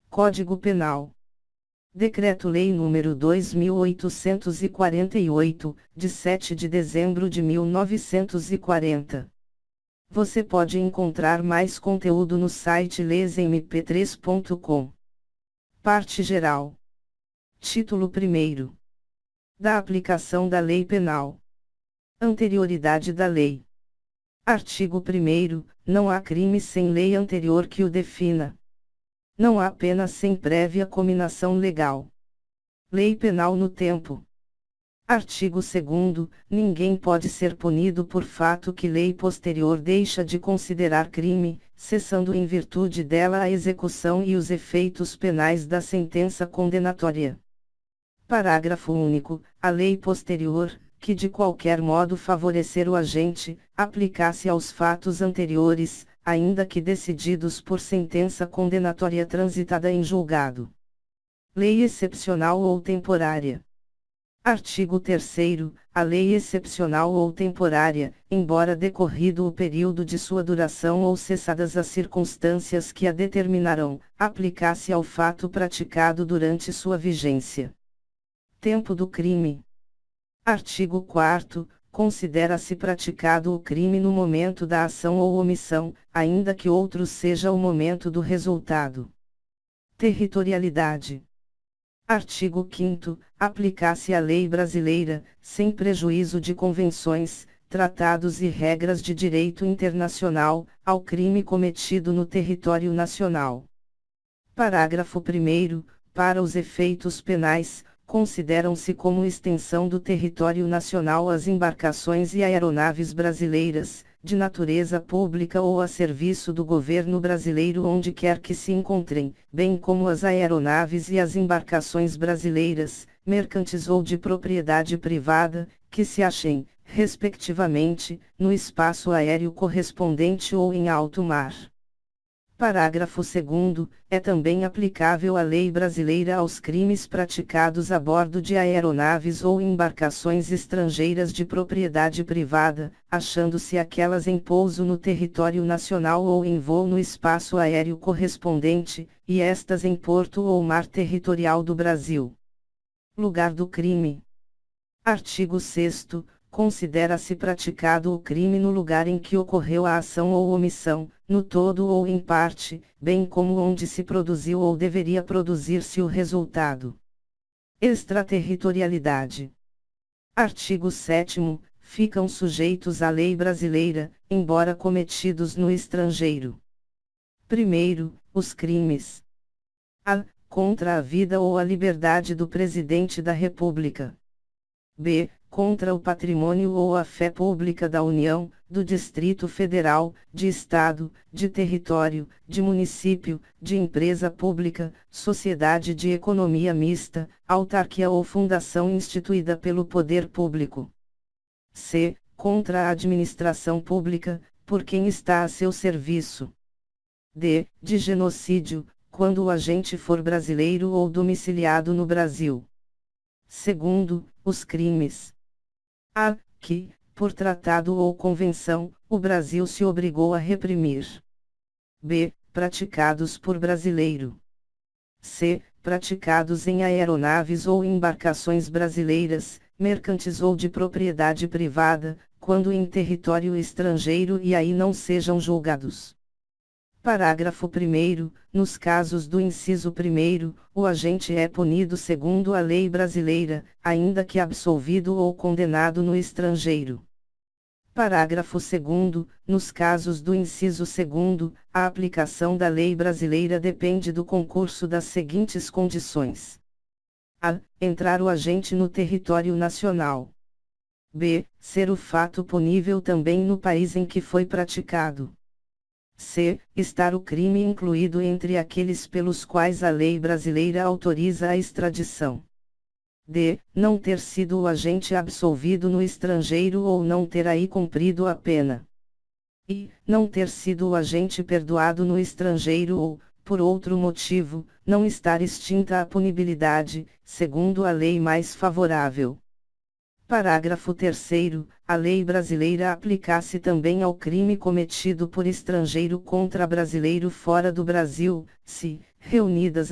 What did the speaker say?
Código Penal. Decreto-Lei nº 2.848, de 7 de dezembro de 1940. Você pode encontrar mais conteúdo no site lesmp3.com. Parte Geral. Título 1º. Da aplicação da Lei Penal. Anterioridade da lei. Artigo 1º. Não há crime sem lei anterior que o defina. Não há pena sem prévia cominação legal. Lei penal no tempo. Artigo 2º. Ninguém pode ser punido por fato que lei posterior deixa de considerar crime, cessando em virtude dela a execução e os efeitos penais da sentença condenatória. Parágrafo único. A lei posterior, que de qualquer modo favorecer o agente, aplicasse aos fatos anteriores, ainda que decididos por sentença condenatória transitada em julgado. Lei excepcional ou temporária. Artigo 3º. A lei excepcional ou temporária, embora decorrido o período de sua duração ou cessadas as circunstâncias que a determinarão, aplicar-se ao fato praticado durante sua vigência. Tempo do crime. Artigo 4º. Considera-se praticado o crime no momento da ação ou omissão, ainda que outro seja o momento do resultado. Territorialidade. Artigo 5º. Aplicar-se a lei brasileira, sem prejuízo de convenções, tratados e regras de direito internacional, ao crime cometido no território nacional. Parágrafo 1º. Para os efeitos penais, consideram-se como extensão do território nacional as embarcações e aeronaves brasileiras, de natureza pública ou a serviço do governo brasileiro onde quer que se encontrem, bem como as aeronaves e as embarcações brasileiras, mercantes ou de propriedade privada, que se achem, respectivamente, no espaço aéreo correspondente ou em alto mar. Parágrafo 2º. É também aplicável a lei brasileira aos crimes praticados a bordo de aeronaves ou embarcações estrangeiras de propriedade privada, achando-se aquelas em pouso no território nacional ou em voo no espaço aéreo correspondente, e estas em porto ou mar territorial do Brasil. Lugar do crime. Artigo 6º. Considera-se praticado o crime no lugar em que ocorreu a ação ou omissão, no todo ou em parte, bem como onde se produziu ou deveria produzir-se o resultado. Extraterritorialidade. Artigo 7º. Ficam sujeitos à lei brasileira, embora cometidos no estrangeiro. Primeiro, os crimes. A. Contra a vida ou a liberdade do Presidente da República. B. Contra o patrimônio ou a fé pública da União, do Distrito Federal, de Estado, de território, de município, de empresa pública, sociedade de economia mista, autarquia ou fundação instituída pelo poder público. C. Contra a administração pública, por quem está a seu serviço. D. De genocídio, quando o agente for brasileiro ou domiciliado no Brasil. Segundo, os crimes. A. Que, por tratado ou convenção, o Brasil se obrigou a reprimir. B. Praticados por brasileiro. C. Praticados em aeronaves ou embarcações brasileiras, mercantes ou de propriedade privada, quando em território estrangeiro e aí não sejam julgados. Parágrafo 1º. Nos casos do inciso 1º, o agente é punido segundo a lei brasileira, ainda que absolvido ou condenado no estrangeiro. Parágrafo 2º, nos casos do inciso 2º, a aplicação da lei brasileira depende do concurso das seguintes condições: a. Entrar o agente no território nacional. b. Ser o fato punível também no país em que foi praticado. c. Estar o crime incluído entre aqueles pelos quais a lei brasileira autoriza a extradição. d. Não ter sido o agente absolvido no estrangeiro ou não ter aí cumprido a pena. e. Não ter sido o agente perdoado no estrangeiro ou, por outro motivo, não estar extinta a punibilidade, segundo a lei mais favorável. Parágrafo 3º, a lei brasileira aplica-se também ao crime cometido por estrangeiro contra brasileiro fora do Brasil, se, reunidas